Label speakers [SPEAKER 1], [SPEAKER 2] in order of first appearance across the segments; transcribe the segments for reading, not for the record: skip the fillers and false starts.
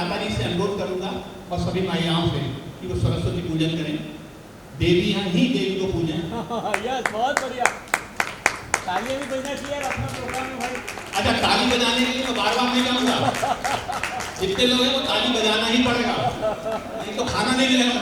[SPEAKER 1] माता जी से अनुरोध करूंगा और सभी माइयाओं से कि वो सरस्वती पूजन करें। देवी हैं ही देवी को पूजें।
[SPEAKER 2] यस, बहुत बढ़िया। तालियां भी बजना चाहिए यार अपना प्रोग्राम में भाई।
[SPEAKER 1] अच्छा, ताली बजाने के लिए मैं बार बार नहीं जाऊंगा। जितने लोग हैं वो ताली बजाना ही पड़ेगा, नहीं तो खाना नहीं मिलेगा।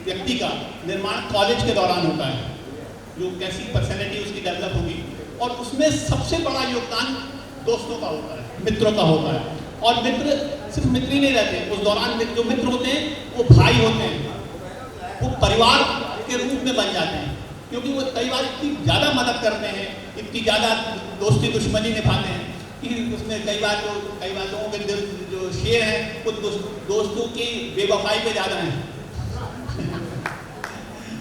[SPEAKER 1] व्यक्ति का निर्माण कॉलेज के दौरान होता है, जो कैसी पर्सनैलिटी उसकी डेवलप होगी, और उसमें सबसे बड़ा योगदान दोस्तों का होता है, मित्रों का होता है। और मित्र सिर्फ मित्र ही नहीं रहते, उस दौरान जो मित्र होते हैं वो भाई होते हैं, वो परिवार के रूप में बन जाते हैं, क्योंकि वो कई बार इतनी ज़्यादा मदद करते हैं, इतनी ज़्यादा दोस्ती दुश्मनी निभाते हैं कि उसमें कई बार लोगों के दिल जो शेर हैं वो दोस्तों की बेवफाई पे ज़्यादा हैं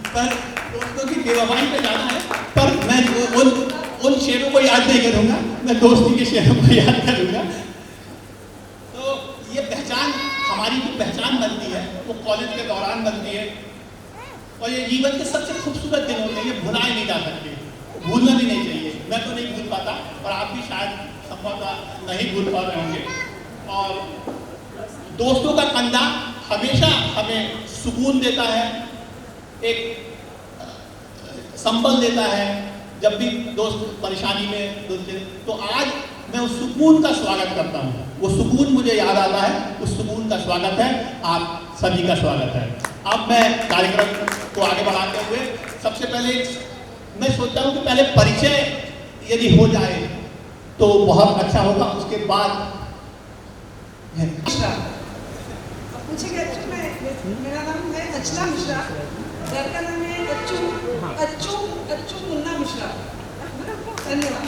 [SPEAKER 1] पर दोस्तों की बेवफाई पे ज़्यादा है। पर मैं उन शेरों को याद नहीं करूँगा, मैं दोस्ती के शेरों को याद करूँगा। तो ये पहचान, हमारी जो पहचान बनती है वो कॉलेज के दौरान बनती है, और ये जीवन के सबसे खूबसूरत दिन होते हैं, ये भुलाए नहीं जा सकते, भूलना भी नहीं चाहिए। मैं तो नहीं भूल पाता और आप भी शायद संभवतः नहीं भूल पा रहे होंगे। और दोस्तों का कंधा हमेशा हमें सुकून देता है, एक संबल देता है। जब भी दोस्त परेशानी में तो आज मैं उस सुकून का स्वागत करता हूँ, वो सुकून मुझे याद आता है, उस सुकून का स्वागत है, आप सभी का स्वागत है। अब मैं कार्यक्रम को आगे बढ़ाते हुए सबसे पहले मैं सोचता हूँ कि पहले परिचय यदि हो जाए तो बहुत अच्छा होगा, उसके बाद
[SPEAKER 3] मिश्रा। अब पूछेंगे मेरा नाम है अचला मिश्रा, घर का नाम है अच्चू अच्चू अच्चू मुन्ना मिश्रा। धन्यवाद।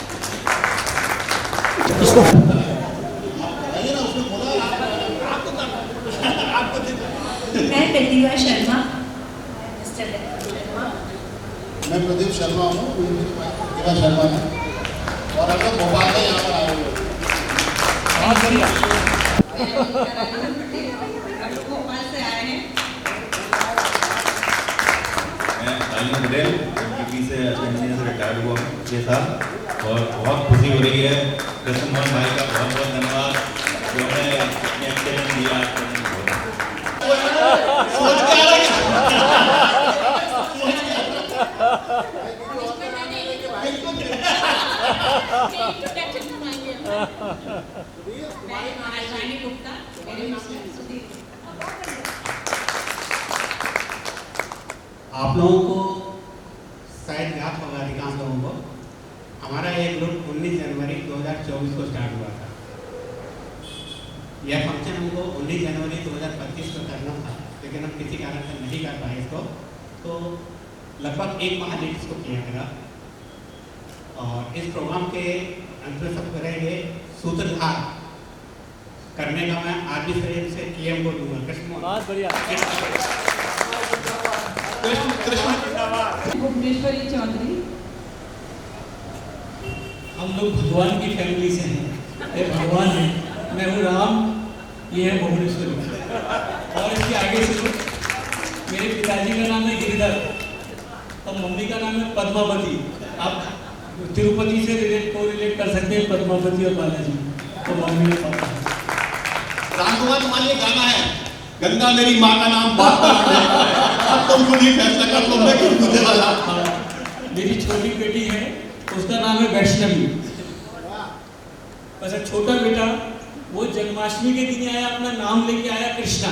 [SPEAKER 4] मैं प्रतिभा शर्मा।
[SPEAKER 5] मैं प्रदीप शर्मा हूँ, प्रतिभा शर्मा है और हम लोग भोपाल से यहाँ पर आए हुए हैं।
[SPEAKER 2] बहुत बढ़िया।
[SPEAKER 3] हम लोग भोपाल से आए हैं।
[SPEAKER 6] मैं आलिम पटेल एमटीपी से इंजीनियर से रिटायर्ड हुआ हूँ पिछले साल, और बहुत खुशी हो रही है। कृष्ण मोहन भाई का बहुत बहुत धन्यवाद जो हमें अपने एक्सपीरियंस दिया।
[SPEAKER 1] आप लोगों को शायद याद होगा, अधिकांश लोगों को, हमारा ये ग्रुप 19 जनवरी 2024 को स्टार्ट हुआ था। यह फंक्शन हमको 19 जनवरी 2025 को करना था, लेकिन हम किसी कारण से नहीं कर पाए इसको, तो लगभग 1 माह लेट इसको किया गया। और इस प्रोग्राम के अंत में सब करेंगे सूत्रधार करने का मैं आज भी से PM को दूंगा। कृष्ण
[SPEAKER 2] बहुत बढ़िया।
[SPEAKER 3] भुवनेश्वरी चौधरी।
[SPEAKER 7] हम लोग भगवान की फैमिली से हैं। ये भगवान है, मैं हूँ राम, ये है भुवनेश्वरी। और इसके आगे से मेरे पिताजी का नाम है गिरिधर और मम्मी का नाम है पद्मावती। आप तिरुपति से रिलेट कर सकते हैं, पद्मावती और बालाजी। तो मम्मी ने पता है।
[SPEAKER 1] रामकुमार मालिक गाना है, गंगा मेरी माँ का नाम बाप का नाम है। अब तुम खुद ही फैसला कर लो, मैं क्यों मुझे वाला।
[SPEAKER 7] मेरी छोटी बेटी है, उसका नाम है वैष्णवी। वैसे छोटा बेटा वो जन्माष्टमी के दिन आया, अपना नाम लेके आया कृष्णा,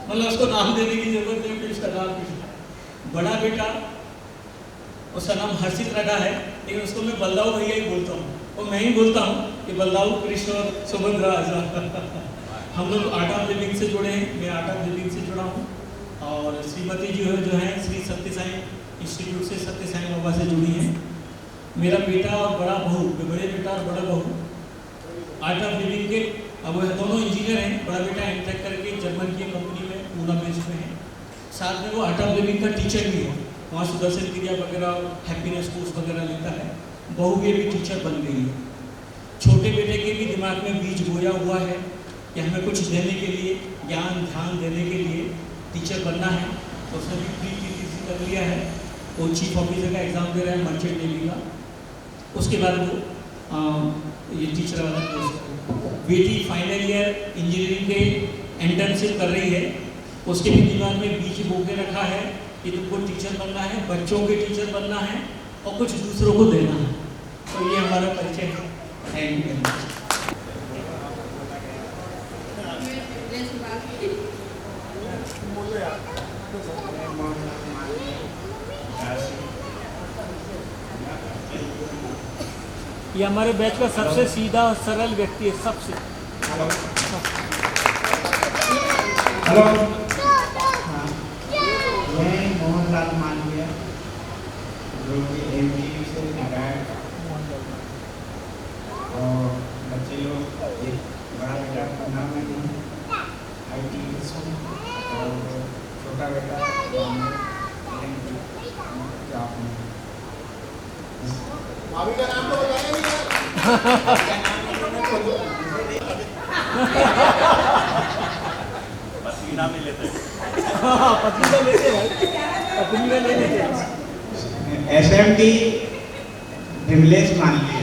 [SPEAKER 7] मतलब उसको नाम देने की जरूरत नहीं, उसका नाम कृष्णा। बड़ा बेटा उसका नाम हर्षित रखा है, लेकिन उसको मैं बलदाऊ भैया ही बोलता हूँ, और मैं ही बोलता हूँ कि बलदाऊ कृष्ण और सुभद्रा आजा। हम लोग आर्ट ऑफ लिविंग से जुड़े हैं, मैं आर्ट ऑफ लिविंग से जुड़ा हूँ, और श्रीमती जो है श्री सत्य साई इंस्टीट्यूट से सत्य साई बाबा से जुड़ी हैं। मेरा बेटा और बड़ा बहू, बड़े बेटा और बड़ा बहू आर्ट ऑफ लिविंग के, अब वह दोनों इंजीनियर हैं। बड़ा बेटा एमटेक करके जर्मन की कंपनी में पूना बेस्ड में है, साथ में वो आर्ट ऑफ लिविंग का टीचर भी है, वहाँ सुदर्शन क्रिया वगैरह हैप्पीनेस कोर्स वगैरह लेता है। बहू भी अभी टीचर बन गई है। छोटे बेटे के भी दिमाग में बीज बोया हुआ है कि हमें कुछ देने के लिए, ज्ञान ध्यान देने के लिए टीचर बनना है, तो उसने भी प्री-टीटीसी कर लिया है। वो चीफ ऑफिसर का एग्ज़ाम दे रहा है मर्चेंट नेवी का, उसके बाद वो ये टीचर वाला कोर्स। बेटी फाइनल ईयर इंजीनियरिंग के इंटर्नशिप कर रही है, उसके भी दिमाग में बीज बो के रखा है कि तुमको टीचर बनना है, बच्चों के टीचर बनना है और कुछ दूसरों को देना है। तो ये हमारा परिचय है। Thank you very much.
[SPEAKER 2] ये हमारे बैच का सबसे सीधा और सरल व्यक्ति है, सबसे।
[SPEAKER 8] हेलो, मैं मोहनलाल मालवीय, जो कि एमटीयू से रिटायर्ड, और बच्चे लोग एक बड़ा बेटा पन्ना में IT और छोटा बेटा जॉब में।
[SPEAKER 5] भाभी का नाम तो बताया नहीं यार।
[SPEAKER 6] पत्नी नाम नहीं लेते।
[SPEAKER 2] पत्नी का लेते हैं, पत्नी का ले लेते हैं।
[SPEAKER 8] SMT विमलेश मालवीय।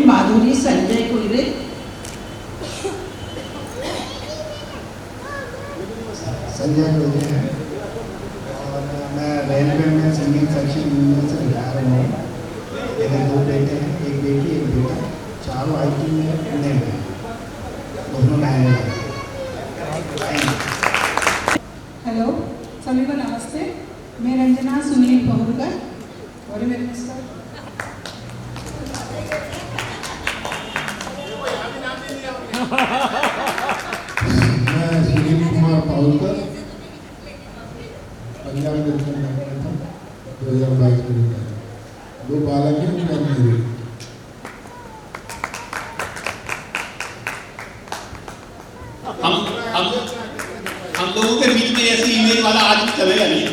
[SPEAKER 3] माधुरी संजय कुलरे।
[SPEAKER 5] संजय कुलरे है और मैं रेलवे में संगीत सेक्शन इंजीनियर से रिटायर हुआ हूँ। मेरे 2 बेटे हैं, एक बेटी एक बेटा, चारों IT में पुणे में, दोनों लाइन।
[SPEAKER 3] हेलो, सभी को नमस्ते। मैं रंजना सुनील
[SPEAKER 5] प्रॉउड ऑफ मेरी।
[SPEAKER 1] हम लोगों के बीच में ऐसी इमेज वाला आदमी चलेगा नहीं।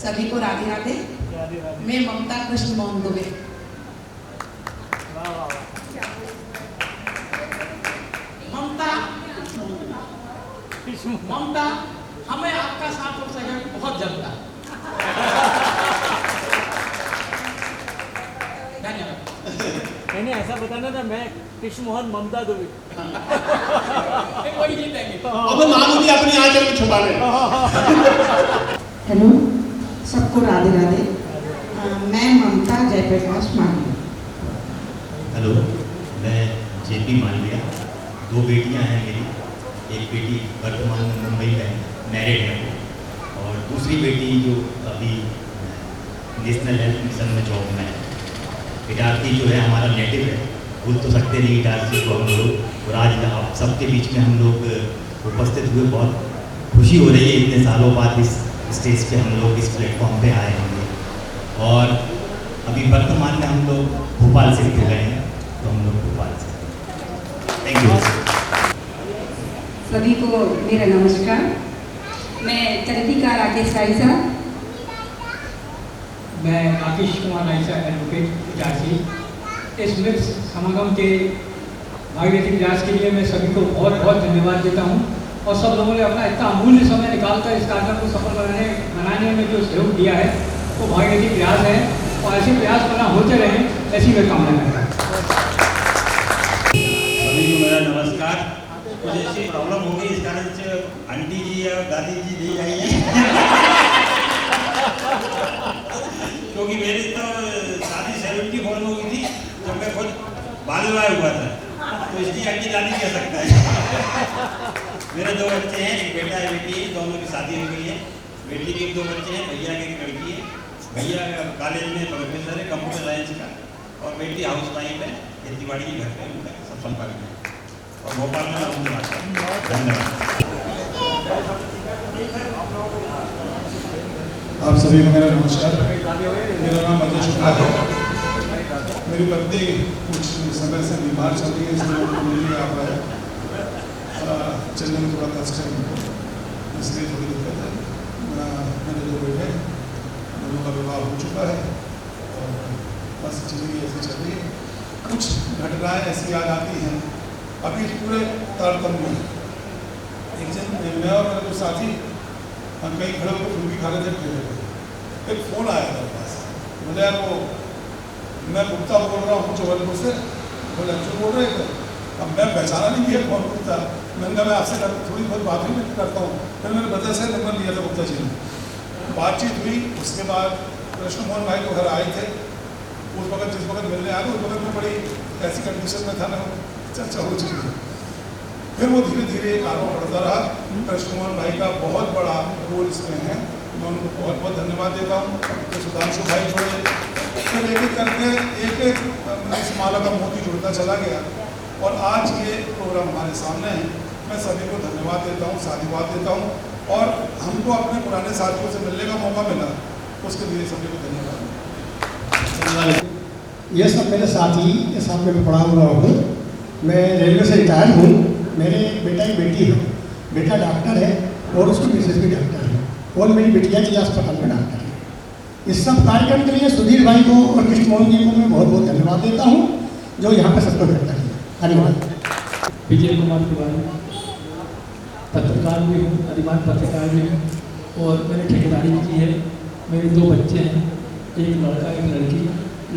[SPEAKER 3] सभी को राधे राधे। मैं ममता कृष्ण मोहन दुबे।
[SPEAKER 7] ममता हमें आपका साथ और सहयोग बहुत जमता है। धन्यवाद।
[SPEAKER 2] मैंने ऐसा बताना था, मैं कृष्ण मोहन ममता दुबे।
[SPEAKER 7] वही जीतेंगे।
[SPEAKER 1] अब मामूली अपनी आंचल में छुपा रहे।
[SPEAKER 3] हेलो, सबको राधे राधे। मैं ममता जयप्रकाश मालवीय।
[SPEAKER 6] हेलो, मैं जेपी मालवीय। 2 बेटियां हैं मेरी। एक बेटी वर्तमान में मुंबई में मैरिड है और दूसरी बेटी जो अभी नेशनल हेल्थ मिशन में जॉब में है। इटारसी जो है हमारा नेटिव है, भूल तो सकते नहीं इटारसी को हम लोग। और आज आप सबके बीच में हम लोग उपस्थित हुए, बहुत खुशी हो रही है। इतने सालों बाद इस स्टेज पे हम लोग इस प्लेटफॉर्म पे आए होंगे। और अभी वर्तमान में हम लोग भोपाल से निकल गए हैं, तो हम लोग भोपाल से। Thank you.
[SPEAKER 9] सभी को मेरा नमस्कार। मैं चरितिका राकेश राइसा।
[SPEAKER 10] मैं राकेश कुमार राइसा, एडवोकेट इटारसी। इस मित्र समागम के भागीरथी प्रयास के लिए मैं सभी को बहुत बहुत धन्यवाद देता हूं और सब लोगों ने अपना इतना अमूल्य समय निकालकर इस कार्यक्रम को सफल बनाने में जो सहयोग दिया है वो भागीरथी प्रयास है और ऐसे प्रयास बना होते रहे, ऐसी मैं कामना करता हूँ।
[SPEAKER 8] सभी को मेरा नमस्कार। कुछ ऐसी प्रॉब्लम हो गई, इस कारण से आंटी जी या दादी जी नहीं आई है। क्योंकि मेरी तो शादी 74 में हुई थी, जब मैं खुद बाल विवाह हुआ था, तो इसकी आंटी दादी कह सकता है। मेरे 2 बच्चे हैं, एक बेटा है, बेटी है, दोनों की शादी हो गई है। बेटी के 2 बच्चे हैं, भैया की एक लड़की है। भैया कॉलेज में प्रोफेसर है कंप्यूटर साइंस का, और बेटी हाउस वाइफ है, खेती-बाड़ी के घर पे सब संपर्क है। और भोपाल में हम धन्यवाद।
[SPEAKER 5] आप सभी को मेरा नमस्कार। मेरा नाम अजय शुक्ला है। मेरी पत्नी कुछ समय से बीमार चल रही है, इसलिए वो नहीं आ पाया। चलने में थोड़ा कष्ट है, इसलिए थोड़ी दिक्कत है। मेरे 2 बेटे, दोनों का विवाह हो चुका है और बस जिंदगी ऐसी चल रही है। कुछ घटनाएं ऐसी याद आती हैं अभी पूरे तारतम्य में। एक दिन मैं और मेरे 2 साथी हम कहीं खड़े होकर फुल्की खा रहे थे, फिर एक फ़ोन आया मेरे पास। बोले यार वो मैं गुप्ता बोल रहा हूँ जबलपुर से। बोले अच्छे बोल रहे थे। अब मैं पहचाना नहीं किया कौन गुप्ता। मैंने कहा मैं आपसे थोड़ी बहुत बात ही करता हूँ। फिर मैंने बता से नंबर लिया था गुप्ता जी ने, बातचीत हुई। उसके बाद कृष्ण मोहन भाई तो घर आए थे। उस वक्त जिस वक्त मिलने आए थे उस वक्त मैं बड़ी ऐसी कंडीशन में था ना, चर्चा हो चुकी है। फिर वो धीरे धीरे आगे बढ़ता रहा। कृष्ण मोहन भाई का बहुत बड़ा रोल इसमें है, मैं उनको बहुत बहुत धन्यवाद देता हूँ। तो सुधांशु भाई जोड़े, फिर एक एक करके एक इस माला का मोती जुड़ता चला गया और आज ये प्रोग्राम हमारे सामने है। मैं सभी को धन्यवाद देता हूँ, साधुवाद देता हूँ और हमको अपने पुराने साथियों से मिलने का मौका मिला, उसके लिए सभी को धन्यवाद। ये सब मेरे साथी के साथ में पढ़ा हुआ हूँ। मैं रेलवे से रिटायर हूँ। मेरे बेटा की बेटी है, बेटा डॉक्टर है और उसकी मिसेज भी डॉक्टर है और मेरी बेटिया जी अस्पताल में डॉक्टर है। इस सब कार्यक्रम के लिए सुधीर भाई को और कृष्ण मोहन जी को मैं बहुत बहुत धन्यवाद देता हूँ, जो यहाँ पर सबको करता है। धन्यवाद।
[SPEAKER 10] विजय कुमार तिवारी, पत्रकार भी हूँ, अधिमान पत्रकार भी हूँ और मैंने ठेकेदारी भी की है। मेरे 2 बच्चे हैं, एक लड़का एक लड़की।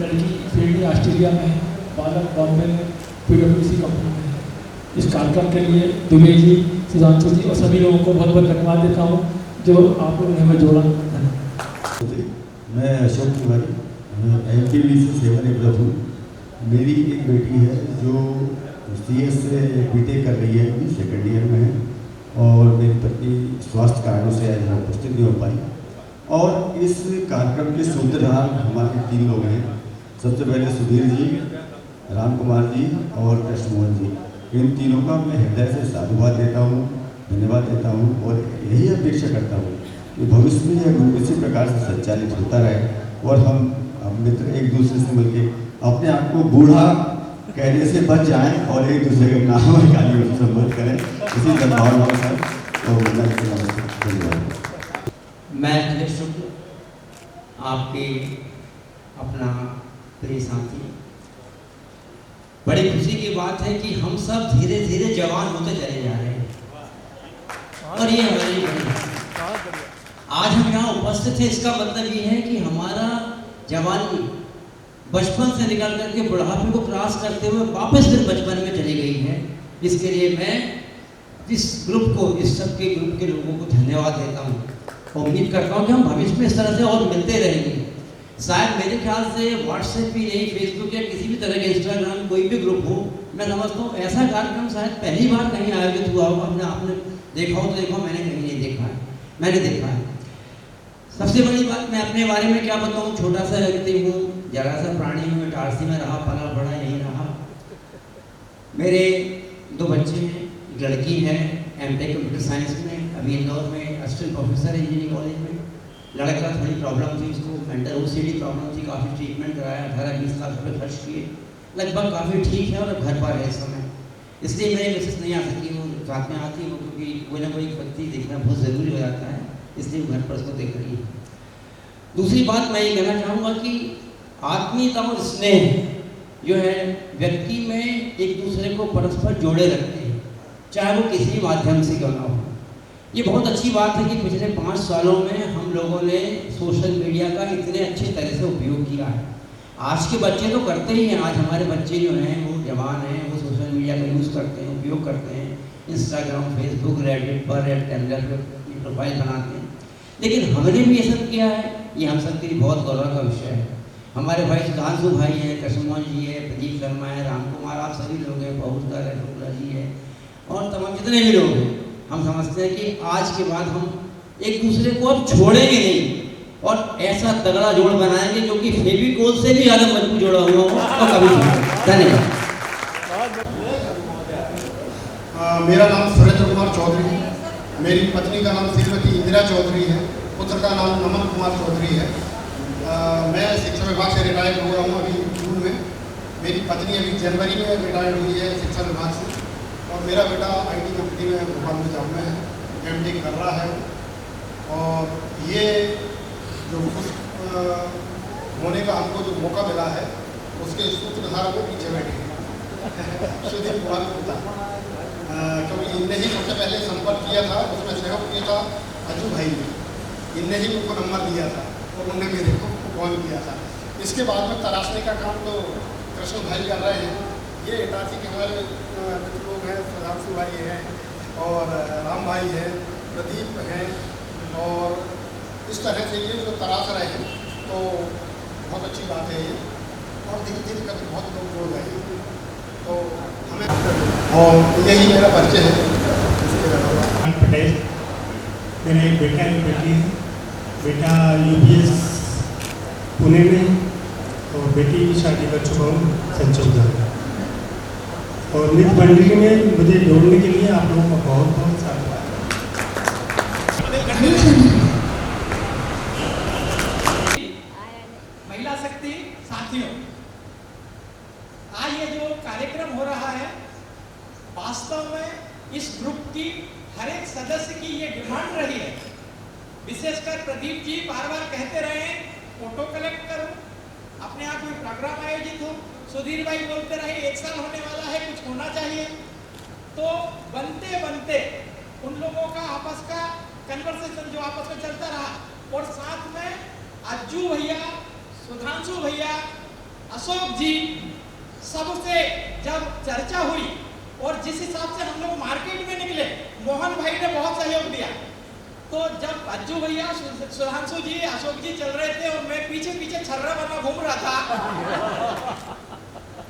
[SPEAKER 10] लड़की फील्ड ऑस्ट्रेलिया में है, बालक बॉम्बे में PwC कंपनी में है। इस कार्यक्रम के लिए दुबे जी, सुधांशु जी और सभी लोगों को बहुत बहुत धन्यवाद देता हूँ जो आप लोगों ने हमें जोड़ा।
[SPEAKER 11] मैं अशोक तिवारी, MPVC से डेवलप हूँ। मेरी एक बेटी है जो CS से BTech कर रही है, अभी 2nd ईयर में है और मेरी पत्नी स्वास्थ्य कारणों से आज उपस्थित नहीं हो पाई। और इस कार्यक्रम के सूत्रधार हमारे 3 लोग हैं। सबसे पहले सुधीर जी, राम कुमार जी और कृष्ण मोहन जी। इन तीनों का मैं हृदय से साधुवाद देता हूँ, धन्यवाद देता हूँ और यही अपेक्षा करता हूँ ये भविष्य में यह ग्रुप इसी प्रकार से संचालित होता रहे और हम मित्र एक दूसरे से मिलकर अपने आप को बूढ़ा कहने से बच जाएं और एक दूसरे के नाम और गाली में संबोधित करें, इसी सद्भावनाओं से और धन्यवाद।
[SPEAKER 12] मैं अखिलेश शुक्ल, आपके अपना प्रिय साथी। बड़ी खुशी की बात है कि हम सब धीरे धीरे जवान होते चले जा रहे हैं और ये हमारे लिए बड़ी आज हम यहाँ उपस्थित हैं। इसका मतलब ये है कि हमारा जवानी बचपन से निकल करके बुढ़ापे को क्रॉस करते हुए वापस फिर बचपन में चली गई है। इसके लिए मैं इस ग्रुप को, इस सब के ग्रुप के लोगों को धन्यवाद देता हूँ। उम्मीद करता हूँ कि हम भविष्य में इस तरह से और मिलते रहेंगे। शायद मेरे ख्याल से व्हाट्सएप भी नहीं, फेसबुक या किसी भी तरह के इंस्टाग्राम कोई भी ग्रुप हो, मैं समझता हूँ ऐसा कार्यक्रम शायद पहली बार कहीं आयोजित हुआ होगा। आपने देखा हो तो देखो, मैंने कहीं नहीं देखा है, मैंने देखा है। सबसे बड़ी बात, मैं अपने बारे में क्या बताऊँ, छोटा सा व्यक्ति हूँ, जरा सा प्राणी हूँ, इटारसी में रहा, पला बड़ा यहीं रहा। मेरे 2 बच्चे हैं, एक लड़की है एमटेक कंप्यूटर साइंस में, अभी इंदौर में असिस्टेंट प्रोफेसर है इंजीनियरिंग कॉलेज में। लड़का थोड़ी प्रॉब्लम थी, उसको मेंटल ओसीडी प्रॉब्लम थी, काफ़ी ट्रीटमेंट कराया, 18-20 लाख रुपये खर्च किए, लगभग काफ़ी ठीक है और अब घर पर है इस समय। इसलिए मेरी मिसेस नहीं आ सकती, वो साथ में आती है क्योंकि कोई ना कोई व्यक्ति देखना बहुत ज़रूरी हो जाता है, इसलिए वो घर पर उसको देख रही है। दूसरी बात मैं ये कहना चाहूँगा कि आत्मीयता और स्नेह जो है व्यक्ति में एक दूसरे को परस्पर जोड़े रखते हैं, चाहे वो किसी माध्यम से क्यों ना हो। ये बहुत अच्छी बात है कि पिछले 5 सालों में हम लोगों ने सोशल मीडिया का इतने अच्छे तरह से उपयोग किया है। आज के बच्चे तो करते ही हैं, आज हमारे बच्चे जो हैं वो जवान हैं, वो सोशल मीडिया का यूज़ करते हैं, उपयोग करते हैं, इंस्टाग्राम, फेसबुक, रेडिट पर, टेम्बलर पर प्रोफाइल बनाते हैं। लेकिन हमने भी ये सब किया है, ये हम सब के लिए बहुत गौरव का विषय है। हमारे भाई सुधांशु भाई हैं, कृष्णमोहन जी है, प्रदीप शर्मा है, राम कुमार, आप सभी लोग हैं, बहुतर है, शुक्ला जी है और तमाम जितने भी लोग हैं। हम समझते हैं कि आज के बाद हम एक दूसरे को अब छोड़ेंगे नहीं और ऐसा तगड़ा जोड़ बनाएंगे जो कि फेविकोल से भी ज़्यादा मजबूत जोड़ा हुआ हो और कभी नहीं। धन्यवाद।
[SPEAKER 5] मेरा नाम सुरेंद्र कुमार चौधरी है, मेरी पत्नी का नाम श्रीमती इंदिरा चौधरी है, पुत्र का नाम नमन कुमार चौधरी है। मैं शिक्षा विभाग से रिटायर्ड हुआ हूँ अभी जून में। मेरी पत्नी अभी जनवरी में रिटायर्ड हुई है शिक्षा विभाग से और मेरा बेटा IT कंपनी में भोपाल में जॉब में है, MTech कर रहा है। और ये जो खुश होने का हमको जो मौका मिला है उसके सूत्रधार को पीछे बैठे हैं सुधीर कुमार गुप्ता, क्योंकि इनने ही सबसे पहले संपर्क किया था, उसमें सहयोग किया था अजू भाई ने, इनने ही उनको नंबर दिया था और उन्होंने मेरे को कॉल किया था। इसके बाद में तराशने का काम तो कृष्ण भाई कर रहे हैं। ये इटारसी के हमारे मित्र लोग हैं, सुधांशु भाई हैं और राम भाई हैं, प्रदीप हैं और इस तरह से ये जो तराश रहे हैं तो बहुत अच्छी बात है ये। और धीरे धीरे करके बहुत लोग जोड़ रहे हैं तो हमें, और यही मेरा परिचय है।
[SPEAKER 13] पटेल, मेरा एक बेटा एक बेटी है। बेटा UPS पुणे में और बेटी की शादी कर चुका हूँ सन 14 और मित्र मंडली में मुझे जोड़ने के लिए आप लोगों का बहुत बहुत धन्यवाद।
[SPEAKER 14] महिला शक्ति साथियों, आज ये जो कार्यक्रम हो रहा है वास्तव में इस ग्रुप की हर एक सदस्य की ये डिमांड रही है। विशेषकर प्रदीप जी बार बार कहते रहे हैं फोटो कलेक्ट करो, अपने यहाँ कोई प्रोग्राम आयोजित हो। सुधीर भाई बोलते रहे 1 साल होने वाला है, कुछ होना चाहिए। तो बनते बनते उन लोगों का आपस का कन्वर्सेशन जो आपस में चलता रहा और साथ में अज्जू भैया, सुधांशु भैया, अशोक जी, सबसे जब चर्चा हुई और जिस हिसाब से हम लोग मार्केट में निकले, मोहन भाई ने बहुत सहयोग दिया। तो जब अज्जू भैया, सुधांशु जी, अशोक जी चल रहे थे और मैं पीछे पीछे छर्रा बना घूम रहा था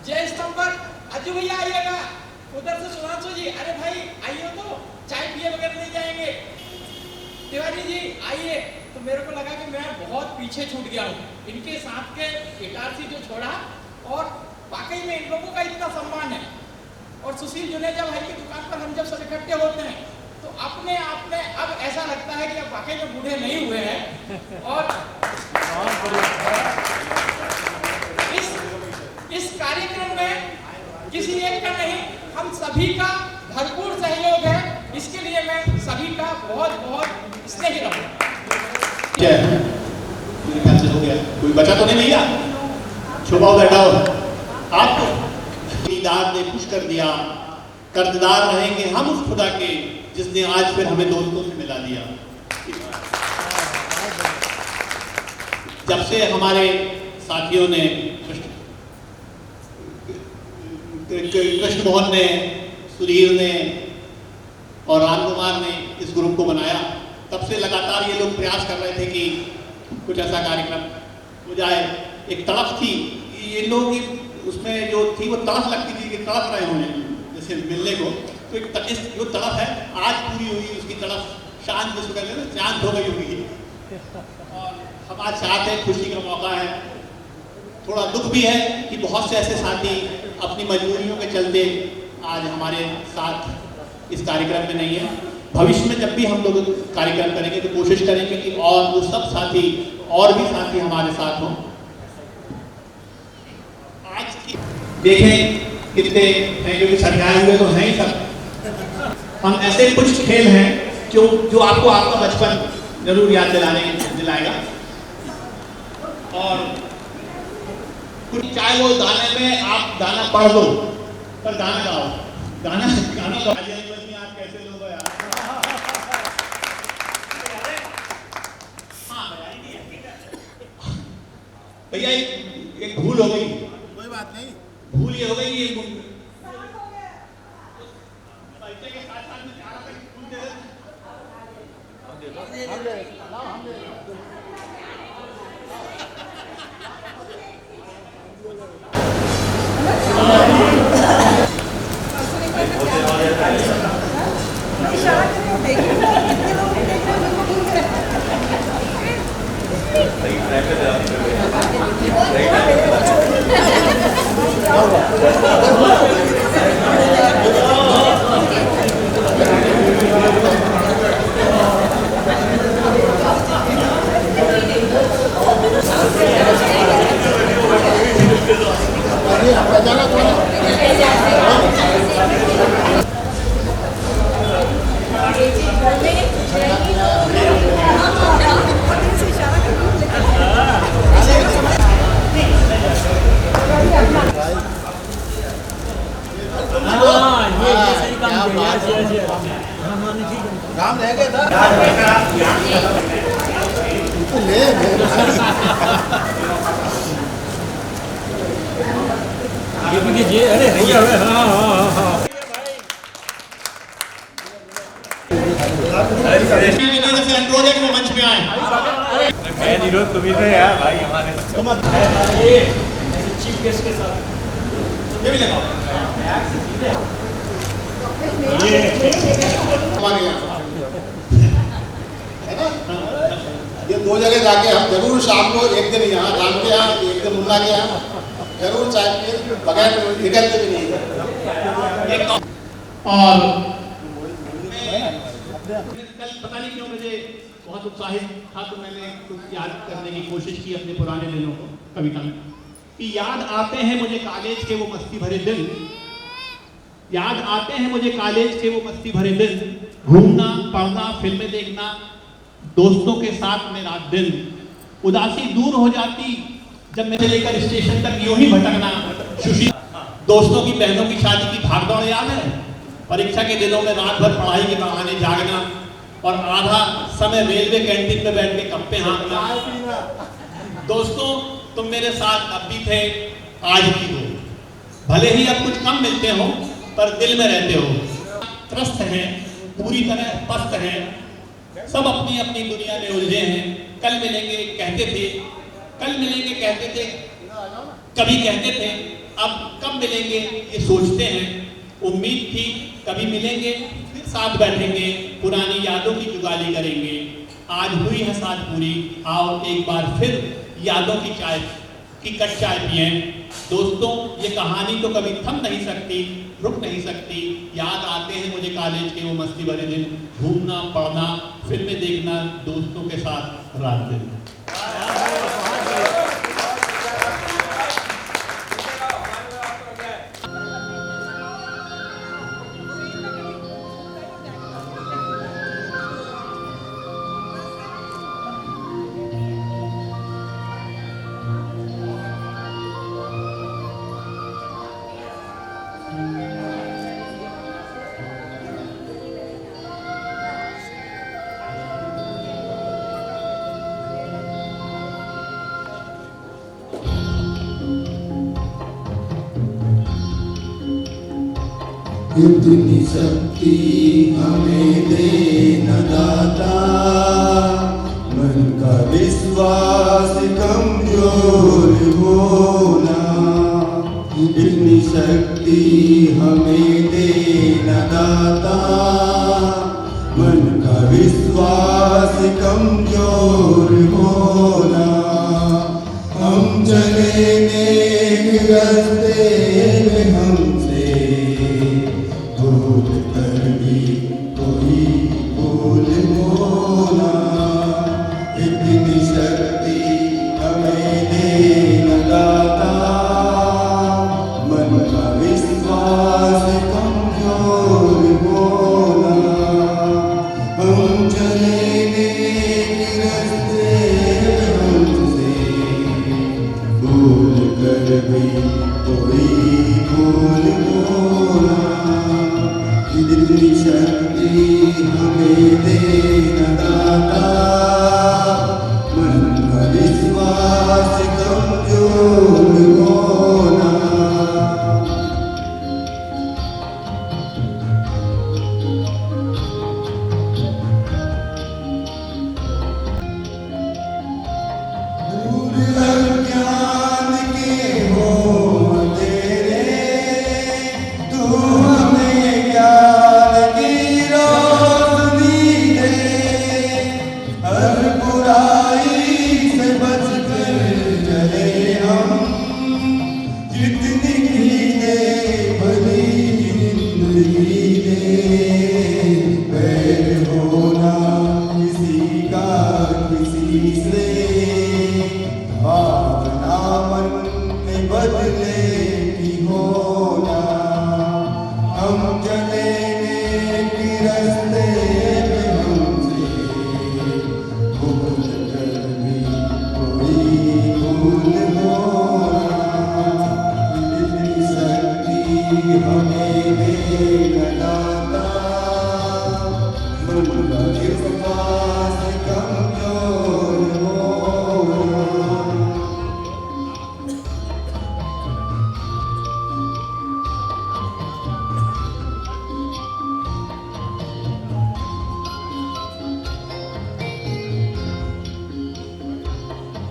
[SPEAKER 14] जय स्तंभ पर, अज्जू भैया आइएगा, उधर से सुधांशु जी, अरे भाई आइए तो चाय पिए बगैर नहीं जाएंगे, तिवारी जी आइए। तो मेरे को लगा कि मैं बहुत पीछे छूट गया हूँ। इनके साथ के इटारसी जो छोड़ा और वाकई में इन लोगों का इतना सम्मान है। और सुशील जुनेजा भाई की दुकान पर हम जब सब इकट्ठे होते हैं तो अपने आप में अब ऐसा लगता है कि अब वाकई में बूढ़े नहीं हुए हैं। और इस कार्यक्रम में किसी एक का नहीं, हम सभी का भरपूर सहयोग है। इसके लिए मैं सभी का बहुत बहुत स्नेही रहूंगा।
[SPEAKER 1] क्या है? मेरे ख्याल से हो गया। कोई बचा तो नहीं भैया? छुपाओ बैठाओ। आपको दीदार ने खुश कर दिया, कर्जदार रहेंगे हम उस खुदा के जिसने आज फिर हमें दोस्तों से मिला दिया। जब से हमारे साथियों ने कृष्ण मोहन ने, सुधीर ने और राम कुमार ने इस ग्रुप को बनाया, तब से लगातार ये लोग प्रयास कर रहे थे कि कुछ ऐसा कार्यक्रम हो जाए। एक तड़प थी ये लोगों की, उसमें जो थी वो तड़प लगती थी कि तड़प रहे होंगे जैसे मिलने को। तो एक जो तड़प है आज पूरी हुई, उसकी तड़प शांत जिसको कहते हैं ना, शांत हो गई होगी। और हम आज चाहते हैं, खुशी का मौका है। थोड़ा दुख भी है कि बहुत से ऐसे साथी अपनी मजबूरियों के चलते आज हमारे साथ इस कार्यक्रम में नहीं है। भविष्य में जब भी हम लोग कार्यक्रम करेंगे तो कोशिश करेंगे कि और वो सब साथी और भी साथी हमारे साथ हों। आज की देखें कितने हैं, क्योंकि सजाए हुए तो हैं ही सब। हम ऐसे कुछ खेल हैं जो आपको आपका बचपन जरूर याद दिलाएगा। और कुछ चाहे वो गाने में आप गाना पढ़ लो पर गाना गाओ, गाना गाओ। आप कैसे लोग हो यार? भैया एक भूल हो गई। कोई बात नहीं, भूल ये हो गई कि पैसे के साथ साथ में चारा तक भूल दे
[SPEAKER 15] राम रह गया था। ले
[SPEAKER 2] अरे भैया
[SPEAKER 1] प्रोजेक्ट में मंच में आए।
[SPEAKER 2] मैं निरोध तुम्ही से यार भाई हमारे ये चीफ गेस्ट के साथ
[SPEAKER 1] ये भी लगाओ।
[SPEAKER 15] ये दो जगह जाके हम जरूर शाम को एक दिन यहाँ राम के यहाँ, एक दिन मुन्ना के यहाँ जरूर चाय पिए, बगैर निकलते भी नहीं।
[SPEAKER 1] और कल पता नहीं क्यों मुझे बहुत उत्साहित था, तो मैंने कुछ याद करने की कोशिश की अपने पुराने दिनों को, कविता में कि याद आते हैं मुझे कॉलेज के वो मस्ती भरे दिन, याद आते हैं मुझे कॉलेज के वो मस्ती भरे दिन, घूमना पढ़ना फिल्में देखना दोस्तों के साथ में रात दिन, उदासी दूर हो जाती जब मैं लेकर स्टेशन तक यूं ही भटकना, सुशील दोस्तों की बहनों की शादी की भागदौड़ याद है, परीक्षा के दिनों में रात भर पढ़ाई के बहाने जागना और आधा समय रेलवे कैंटीन में बैठ के गप्पे हाँकना। दोस्तों तुम मेरे साथ अब भी थे, आज भी हो, भले ही अब कुछ कम मिलते हो पर दिल में रहते हो। त्रस्त हैं, पूरी तरह पस्त हैं, सब अपनी अपनी दुनिया में उलझे हैं। कल मिलेंगे कहते थे, कल मिलेंगे कहते थे, कभी कहते थे, अब कब मिलेंगे ये सोचते हैं। उम्मीद थी कभी मिलेंगे फिर साथ बैठेंगे, पुरानी यादों की जुगाली करेंगे। आज हुई है साथ पूरी, आओ एक बार फिर यादों की चाय की कट चाय पिएं। दोस्तों ये कहानी तो कभी थम नहीं सकती, रुक नहीं सकती। याद आते हैं मुझे कॉलेज के वो मस्ती भरे दिन, घूमना, पढ़ना, फिल्में देखना दोस्तों के साथ रात दिन।
[SPEAKER 5] इतनी शक्ति हमें दे न दाता, मन का विश्वास कमजोर होना। इतनी शक्ति हमें दे न दाता, मन का विश्वास कमजोर होना। हम चले नेक रास्ते में हमसे भूल कर भी कोई भूल होना। इतनी शक्ति हमें दे न दाता, मन का विश्वास कमजोर होना। हम चले नेक रास्ते हमसे भूल कर भी कोई भूल होना। इतनी शक्ति हमें दे न दाता, मन का विश्वास कमजोर होना। दूर अज्ञान के हो तेरे, तू हमें ज्ञान की रोशनी दे। हर बुराई से बच कर चले हम, जितनी कीजिए भली जिंदगी दे। बैर होना किसी का किसी से, भावना मन में बदले की होना। हम चले नेक रास्ते में हमसे भूल कर भी कोई भूल होना। इतनी शक्ति हमें दे न दाता, मन का विश्वास कमजोर होना।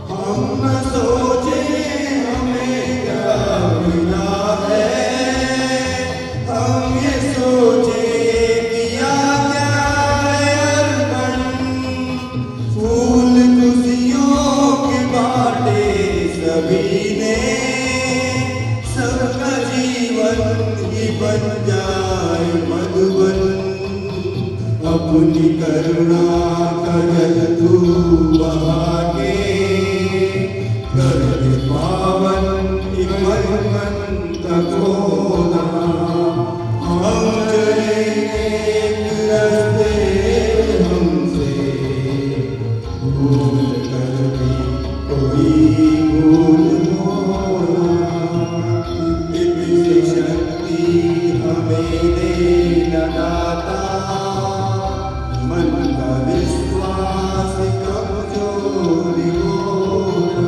[SPEAKER 5] हम न सोचे हमें क्या मिला है, हम ये सोचे किया क्या है अर्पण। फूल खुशियों के बाटे सभी ने, सबका जीवन ही बन जाए मधुबन। अपनी करुणा का जल तू बहा के, कर दे पावन मन तक होना। हम चले एक रास्ते हमसे भूल कर भी कोई भूल होना। इतनी शक्ति हमें दे न दाता, मन का विश्वास कमजोर होना।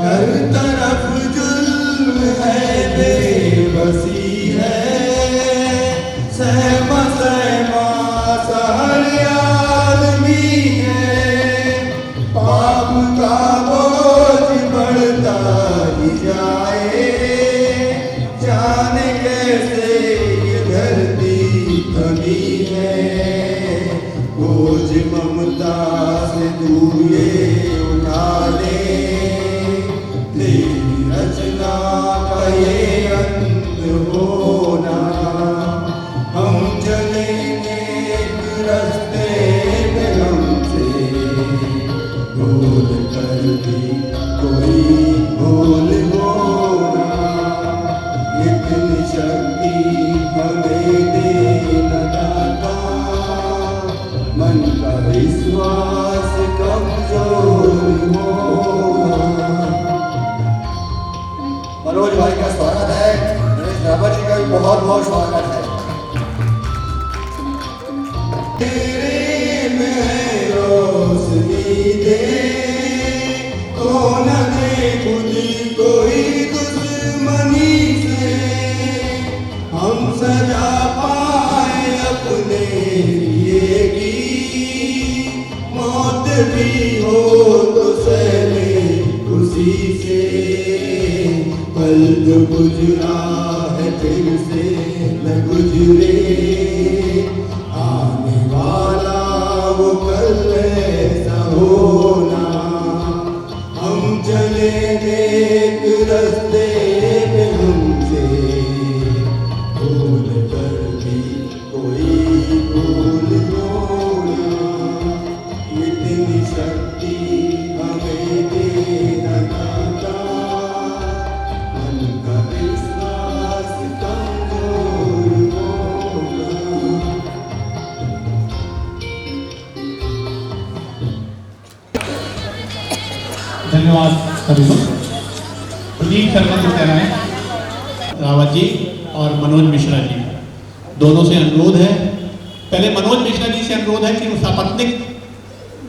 [SPEAKER 5] हर तरफ जुल्म है, बेबसी है, सहमा सहमा सा हर आदमी है। पाप का बोझ बढ़ता ही जाए, जाने कैसे ये धरती थमी है। बोझ ममता से तू ये उठा ले, तेरी
[SPEAKER 15] बहुत स्वागत है।
[SPEAKER 5] रोशनी दे तो न दे खुद कोई दुश्मनी से, हम सजा पाए अपने लिए की, मौत भी हो तो सहले खुशी से, कल गुजरा है फिर से न गुजरे, आने वाला वो कल ऐसा होना, हम चले एक रास्ते पे हमसे, भूल कर भी कोई भूल होना, इतनी शक्ति हमें देना दाता, मन का विश्वास कमजोर होगा।
[SPEAKER 1] धन्यवाद सभी को। प्रदीप शर्मा जो कह रहे हैं, रावत जी और मनोज मिश्रा जी, दोनों से अनुरोध है, पहले मनोज मिश्रा जी से अनुरोध है कि वो सपत्निक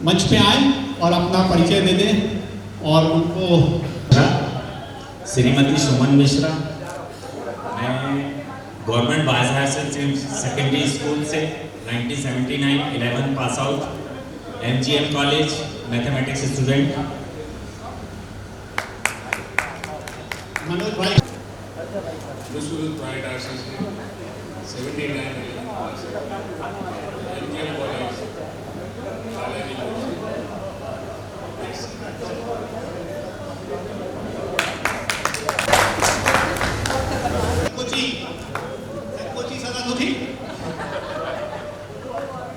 [SPEAKER 1] मंच पे आए और अपना परिचय दे दें और उनको।
[SPEAKER 16] श्रीमती सुमन मिश्रा, मैं government boys higher secondary school से 1979 11 pass out, MGM college mathematics student.
[SPEAKER 1] Manoj भाई
[SPEAKER 17] Louisville Pride RCC 79 MGM College,
[SPEAKER 1] Kochi सदा दुखी,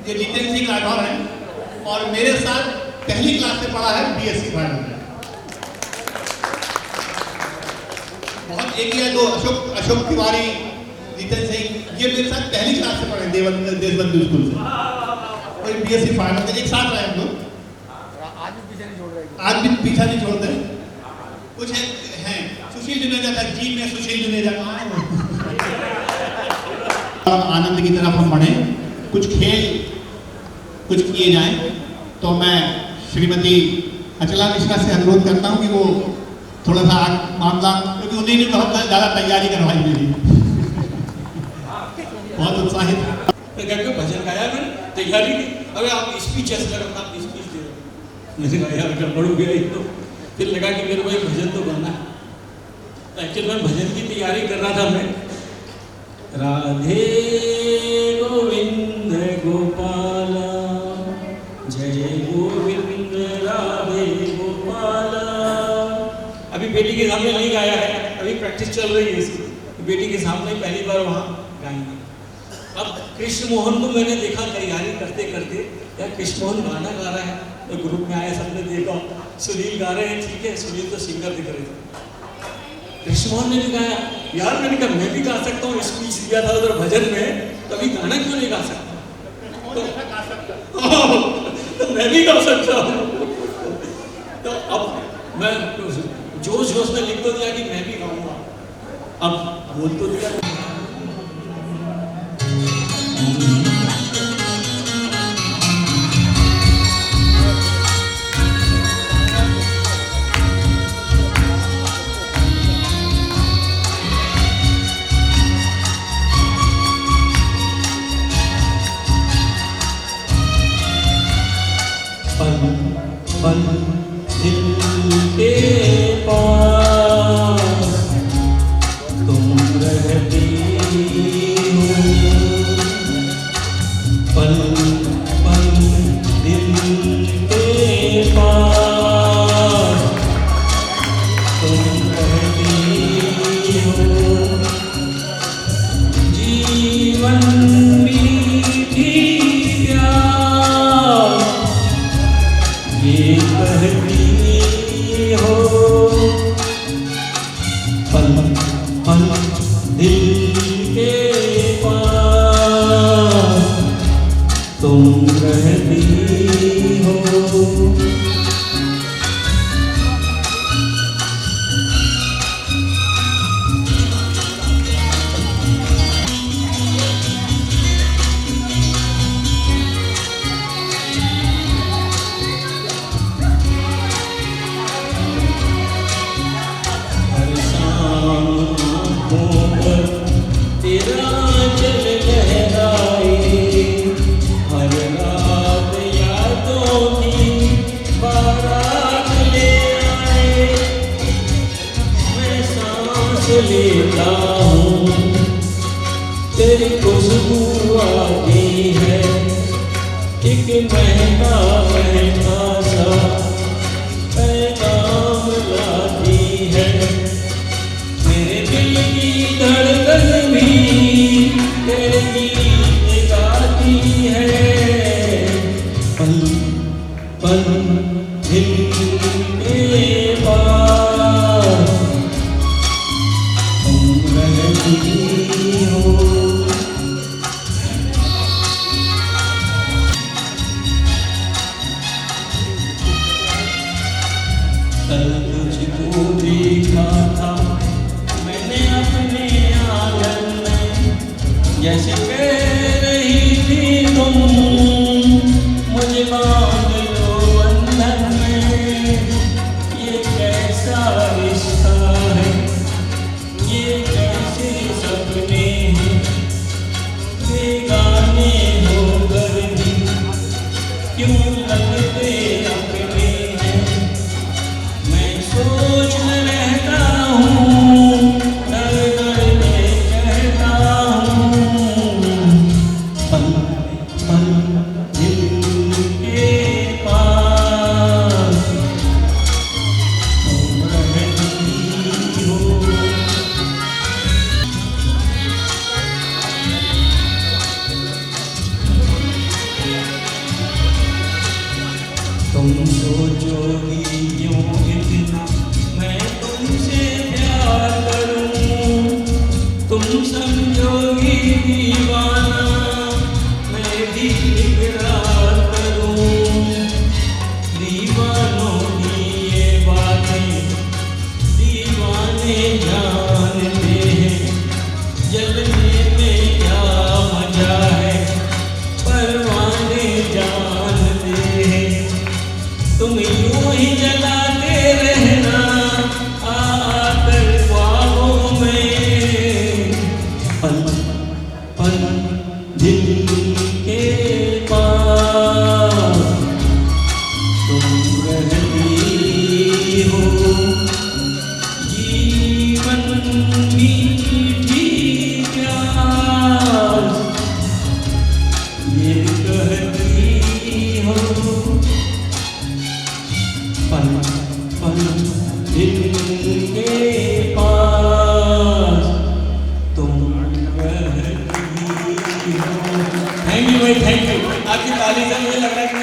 [SPEAKER 1] ये जितेंद्र सिंह राठौर हैं और मेरे साथ पहली क्लास से पढ़ा है BSc फाइनल में। बहुत एक या दो अशोक तिवारी, जितेंद्र सिंह, ये मेरे साथ पहली क्लास से पढ़े देशबंधु स्कूल से, कोई BSc फाइनल में एक साथ रहे हम लोग। आज भी पीछा नहीं छोड़ रहे। कुछ हैं सुशील जुनेजा था, जी में सुशील जुनेजा कहाँ है वो? आनंद की तरफ हम बढ़े, कुछ खेल कुछ किए जाएं, तो मैं श्रीमती अचला मिश्रा से अनुरोध करता हूं कि वो थोड़ा सा मामला, क्योंकि उन्हीं ने बहुत ज़्यादा तैयारी करवाई मेरी, बहुत उत्साहित।
[SPEAKER 7] भजन गाया मैंने, तैयारी की, अरे आप स्पीच ऐसे लगा आप स्पीच दे रहे, मैंने कहा यार गड़बड़ हो गया, तो फिर लगा कि मेरे को एक भजन तो गाना है। एक्चुअली मैं भजन की तैयारी कर रहा था मैं, राधे गोविंद गोपाला, जय गोविंद राधे गोपाला। अभी बेटी के सामने नहीं गाया है, अभी प्रैक्टिस चल रही है इसकी, बेटी के सामने पहली बार वहाँ गाएंगे। अब कृष्ण मोहन को मैंने देखा तैयारी करते करते, यार कृष्ण मोहन गाना गा रहा है, तो ग्रुप में आया, सबने देखा सुनील गा रहे हैं, ठीक है, सुनील तो सिंगर दिख रहे थे, कृष्ण मोहन ने भी गाया, यार मैंने कहा मैं भी गा सकता हूँ, स्पीच दिया था उधर भजन में, तो अभी गाना क्यों नहीं गा सकता, तो मैं भी गा सकता हूँ। तो अब मैं जोश जोश में लिख तो दिया कि मैं भी गाऊंगा, अब बोल तो दिया। पल दिल के पास तुम रहती हो, पल पल दिल के पास तुम रहती हो, जीवन मीठी प्यास ये कहती हो, पल पल दिल के पास तुम रहती हो। की बारात ले आए, मैं सांस लेता हूँ तेरी खुशबू आती है, एक महंगा महंगा सा पैगाम लाती है, मेरे दिल की धड़कन भी तेरे गीत गाती है, पल पल दिल के पास तुम रहती हो। कल तुझको देखा था मैंने अपने आंगन में, जैसे कह रही थी तुम मुझे बांध लो बंधन में, ये कैसा रिश्ता है, ये कैसे सपने हैं, बेगाने होकर भी क्यों लगते अपने हैं, मैं सोच रहता हूँ डर डर के कहता हूँ, पल पल दिल के पास तुम रहती हो। तुम सोचोगी क्यों इतना मैं तुमसे प्यार करूं, तुम समझोगी दीवाना मैं भी इकरार करूं, दीवानों की ये बातें दीवाने जानते हैं, जलने में क्या मजा है परवाने जानते हैं, तुम यूं ही जलाते रहना आकर ख्वाबों में, पल पल दिल के पास तुम रहती हो, जीवन मीठी प्यास ये कहती हो, पल पल दिल के पास तुम रहती हो। थैंक यू भाई, थैंक यू। आपकी ताली से मुझे लग रहा है कि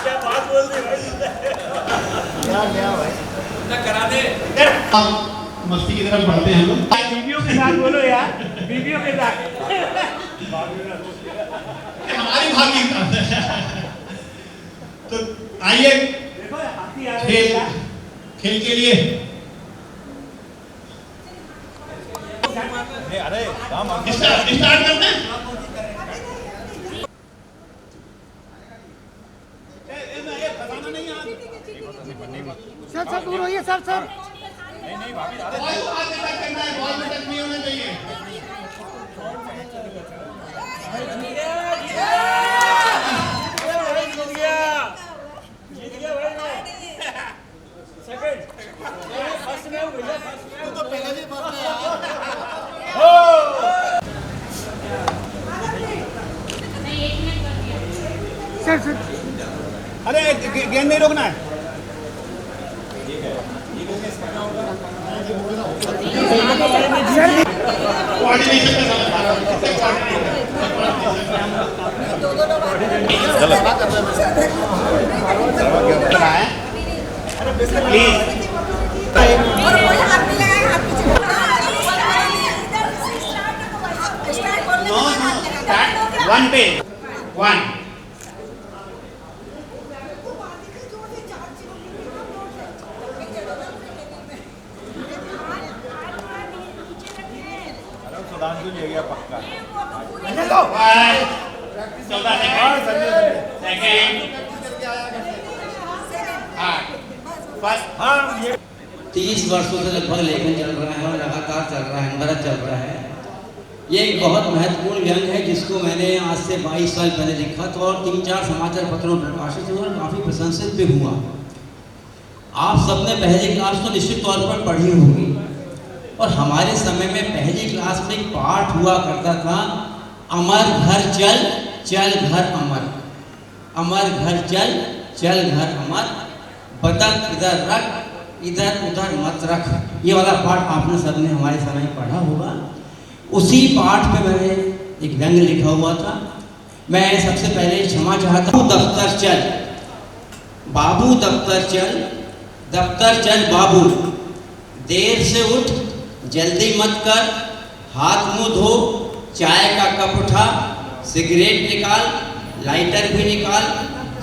[SPEAKER 2] क्या बात बोल दी भाई
[SPEAKER 1] क्या भाई
[SPEAKER 2] ना करा दे
[SPEAKER 1] मस्ती की तरफ बढ़ते हैं हम लोग।
[SPEAKER 2] बीवियों के साथ बोलो यार, बीवियों के साथ
[SPEAKER 1] हमारी भागी तो आइए खेल के लिए
[SPEAKER 2] अरे
[SPEAKER 1] स्टार्ट करते हैं।
[SPEAKER 14] सर दूर होइए सर
[SPEAKER 2] नहीं भाभी
[SPEAKER 1] बॉल में टच नहीं होना चाहिए।
[SPEAKER 14] सर
[SPEAKER 1] अरे गेंद नहीं रोकना है। वन पे वन
[SPEAKER 2] सुधांशु ले गया पक्का।
[SPEAKER 1] चलो 14 सेकंड
[SPEAKER 12] हाँ 30 वर्षों से लगभग लेखन चल रहा है और लगातार चल रहा है, अनवरत चल रहा है। ये एक बहुत महत्वपूर्ण व्यंग है जिसको मैंने आज से 22 साल पहले लिखा था और 3-4 समाचार पत्रों में प्रकाशित हुआ और काफ़ी प्रशंसित भी हुआ। आप सबने पहली क्लास तो निश्चित तौर पर पढ़ी होगी और हमारे समय में पहली क्लास में एक पाठ हुआ करता था, अमर घर चल चल घर अमर, अमर घर चल चल घर अमर, बदक इधर रख इधर उधर मत रख। ये वाला पाठ आपने सबने हमारे समय में पढ़ा होगा। उसी पाठ पे मैंने एक व्यंग लिखा हुआ था। मैं सबसे पहले क्षमा चाहता हूँ। दफ्तर चल बाबू, दफ्तर चल बाबू, देर से उठ जल्दी मत कर, हाथ मुंह धो, चाय का कप उठा, सिगरेट निकाल, लाइटर भी निकाल,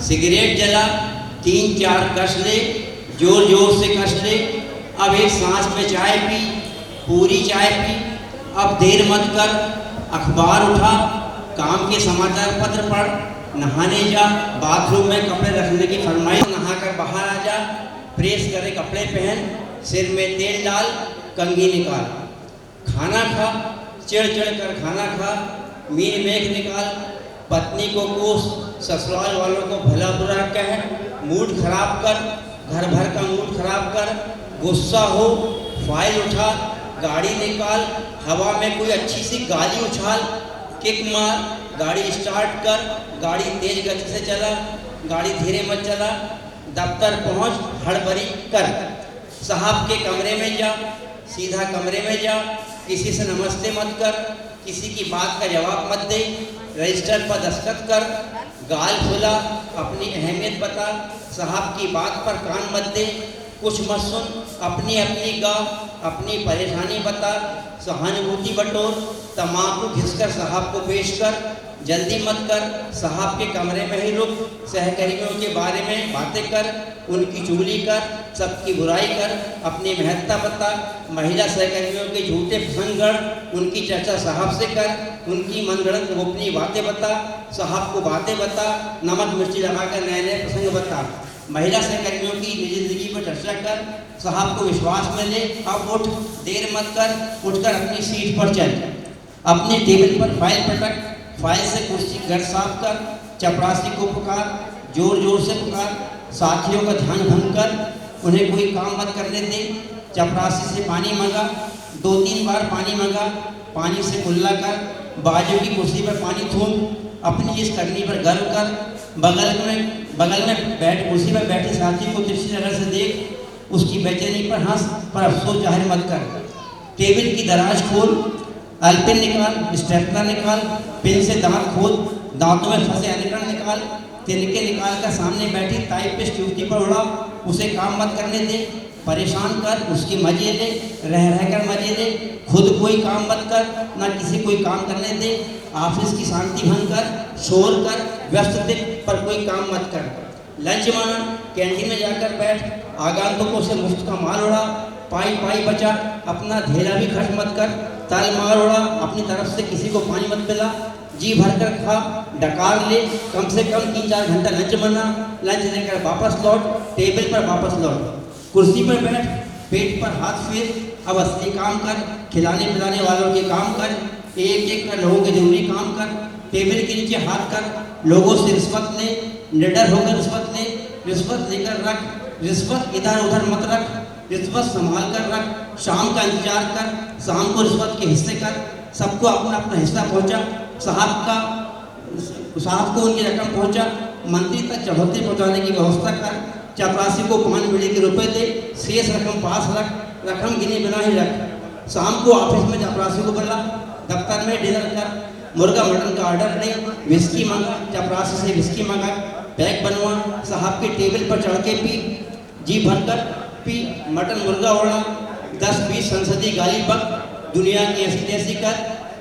[SPEAKER 12] सिगरेट जला, 3-4 कस ले, जोर जोर से कस ले, अब एक सांस में चाय पी, पूरी चाय पी, अब देर मत कर, अखबार उठा, काम के समाचार पत्र पढ़, नहाने जा, बाथरूम में कपड़े रखने की फरमाइश, नहाकर बाहर आ जा, प्रेस करे कपड़े पहन, सिर में तेल डाल, कंघी निकाल, खाना खा, चिड़ चिड़ कर खाना खा, मीन मेघ निकाल, पत्नी को कोस, ससुराल वालों को भला बुरा कह, मूड खराब कर, घर भर का मूड खराब कर, गुस्सा हो, फाइल उठा, गाड़ी निकाल, हवा में कोई अच्छी सी गाली उछाल, किक मार, गाड़ी स्टार्ट कर, गाड़ी तेज गति से चला, गाड़ी धीरे मत चला, दफ्तर पहुंच, हड़बड़ी कर, साहब के कमरे में जा, सीधा कमरे में जा, किसी से नमस्ते मत कर, किसी की बात का जवाब मत दे, रजिस्टर पर दस्तखत कर, गाल खुला, अपनी अहमियत बता, साहब की बात पर कान मत दे, कुछ मत सुन, अपनी अपनी गा, अपनी परेशानी बता, सहानुभूति बटोर, तमाकू घिसकर साहब को पेश कर, जल्दी मत कर, साहब के कमरे में ही रुक, सहकर्मियों के बारे में बातें कर, उनकी चुगली कर, सबकी बुराई कर, अपनी महत्ता बता, महिला सहकर्मियों के झूठे प्रसंग गढ़, उनकी चर्चा साहब से कर, उनकी मनगढ़ंत गोपनीय बातें बता, साहब को बातें बता, नमक मिर्ची लगाकर नए नए प्रसंग बता, महिला सहकर्मियों की निजी जिंदगी पर चर्चा कर, साहब को विश्वास में ले, अब उठ, देर मत कर, उठकर अपनी सीट पर चल, अपनी टेबल पर फाइल पटक, फाइल से कुर्सी घर साफ कर, चपरासी को पुकार, जोर जोर से पुकार, साथियों का ध्यान भंग कर, उन्हें कोई काम मत करने दे, चपरासी से पानी मंगा, 2-3 बार पानी मंगा, पानी से कुल्ला कर, बाजू की कुर्सी पर पानी थूक, अपनी इस करनी पर गर्व कर, बगल में बैठ कुर्सी पर बैठे साथी को तिरछी नजर से देख, उसकी बेचैनी पर हंस, पर अफसोस जाहिर मत कर, टेबल की दराज खोल, अलपेन निकाल, स्टेपलर निकाल, पेन से दांत खोद, दांतों में फंसे अनिकण निकाल, तिनके निकाल कर सामने बैठी टाइपिस्ट युवती पर उड़ा, उसे काम मत करने दे, परेशान कर, उसकी मजे ले, रह कर मजे ले, खुद कोई काम मत कर, ना किसी कोई काम करने दे, ऑफिस की शांति भंग कर, शोर कर, व्यस्त दिख पर कोई काम मत कर। लंच माना, कैंटीन में जाकर बैठ, आगंतुकों से मुफ्त का माल उड़ा, पाई पाई बचा, अपना धेला भी खर्च मत कर, ताल मार उड़ा, अपनी तरफ से किसी को पानी मत पिला, जी भर कर खा, डकार ले, कम से कम 3-4 घंटा लंच बना, लंच लेकर वापस लौट, टेबल पर वापस लौट, कुर्सी पर बैठ, पेट पर हाथ फेर, अब असली काम कर, खिलाने पिलाने वालों के काम कर, एक एक कर लोगों के जरूरी काम कर, टेबल के नीचे हाथ कर, लोगों से रिश्वत ले, निडर होकर रिश्वत ले, रिश्वत लेकर रख, रिश्वत इधर उधर मत रख, रिश्वत संभाल कर रख, शाम का इंतजार कर, शाम को रिश्वत के हिस्से कर, सबको अपना अपना हिस्सा पहुंचा, साहब को उनकी रकम पहुंचा, मंत्री तक चढ़ौती पहुंचाने की व्यवस्था कर, चपरासी को 5 बीड़ी के रुपए दे, शेष रकम पास रख, रकम गिने बिना ही रख, शाम को ऑफिस में चपरासी को बुला, दफ्तर में डिनर कर, मुर्गा मटन का ऑर्डर दे, विस्की मंगा, चपरासी से विस्की मंगा, पैक बनवा, साहब के टेबल पर चढ़ के पी, जी भरकर पी, मटन मुर्गा उड़ा, 10-20 संसदीय गाली बक, दुनिया की ऐसी तैसी कर,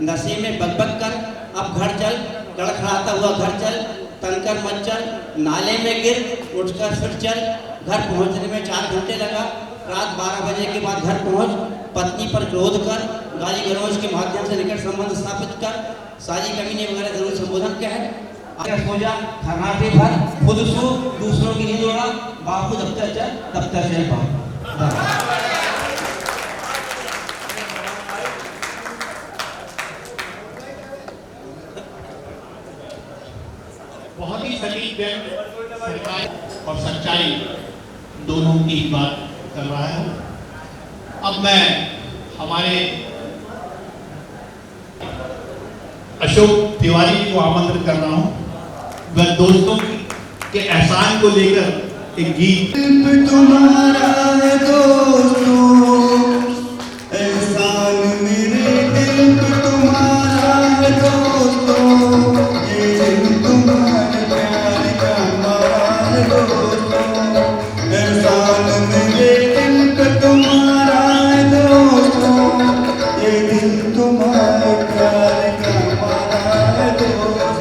[SPEAKER 12] नशे में बकबक कर, अब घर चल, लड़खड़ाता हुआ घर चल, तनकर मत चल, नाले में गिर, उठकर फिर चल, घर पहुंचने में 4 घंटे लगा, रात 12 बजे के बाद घर पहुंच, पत्नी पर क्रोध कर, गाली गलौज के माध्यम से निकट संबंध स्थापित कर, सारी कमीने वगैरह जरूर संबोधन क्या है, अगर सो जा, खर्राटे भर, खुद सो, दूसरों की नींद उड़ा, बापू दफ्तर चल, दफ्तर चल बापू।
[SPEAKER 1] बहुत ही सटीक सरकार और सच्चाई दोनों की बात कर रहा है। अब मैं हमारे अशोक तिवारी जी को आमंत्रित कर रहा हूं। वह दोस्तों के एहसान को लेकर एक गीत
[SPEAKER 5] तुम्हारा है दोस्तों, एहसान मेरे दिल पे तुम्हारा है दोस्तों, ये दिल तुम्हारे प्यार का हमारा है दोस्तों, एहसान मेरे दिल पे तुम्हारा है दोस्तों, ये दिल तुम्हारे प्यार का हमारा है दोस्तों।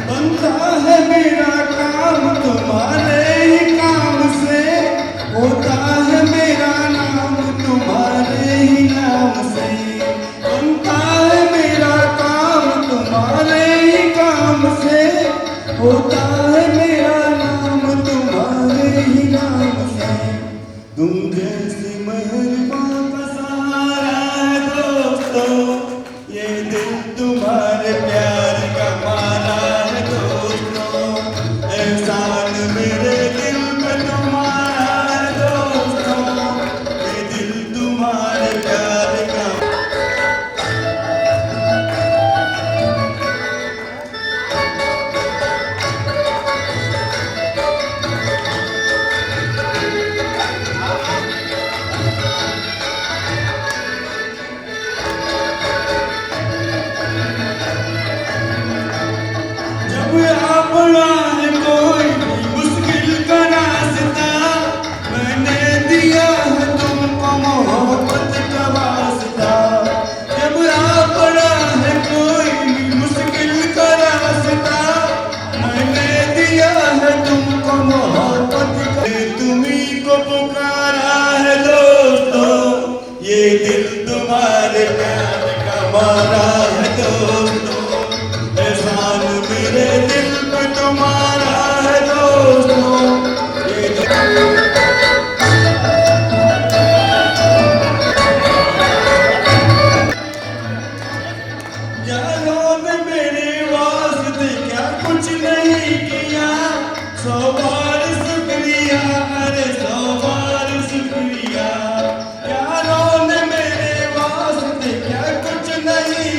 [SPEAKER 5] बनता है मेरा काम तुम्हारे ही काम से, होता है मेरा नाम तुम्हारे ही नाम से, बनता है मेरा काम तुम्हारे ही काम से, होता है मेरा नाम तुम्हारे ही नाम से, तुम जैसी मेहरबान का सहारा है दोस्तों, ये दिल तुम्हारे प्यार का मारा है दोस्तों, एहसान मेरे दिल पे तुम्हारा है दोस्तों, ये दिल तुम्हारे प्यार का। जब अपना है कोई भी मुश्किल का रास्ता, मैंने दिया है तुमको मोहब्बत का वास्ता, जब अपना है कोई भी मुश्किल का रास्ता, मैंने दिया है तुमको मोहब्बत का, तुम्ही को पुकारा है दोस्तों, ये दिल तुम्हारे प्यार का मारा है दोस्तों, एहसान मेरे दिल पे तुम्हारा है दोस्तों, ये यारों ने मेरे वास्ते क्या कुछ नहीं किया, 100 बार शुक्रिया, अरे 100 बार शुक्रिया, यारों ने मेरे वास्ते क्या कुछ नहीं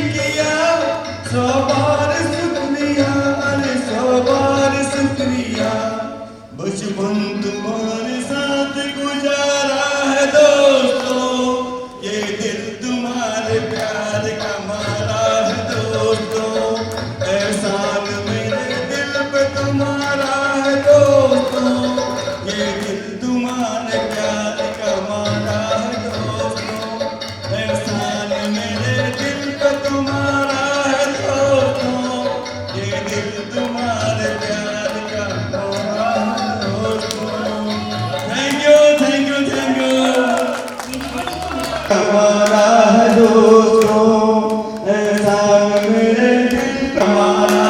[SPEAKER 18] हमारा है दोस्तों एहसान मेरे दिल हमारा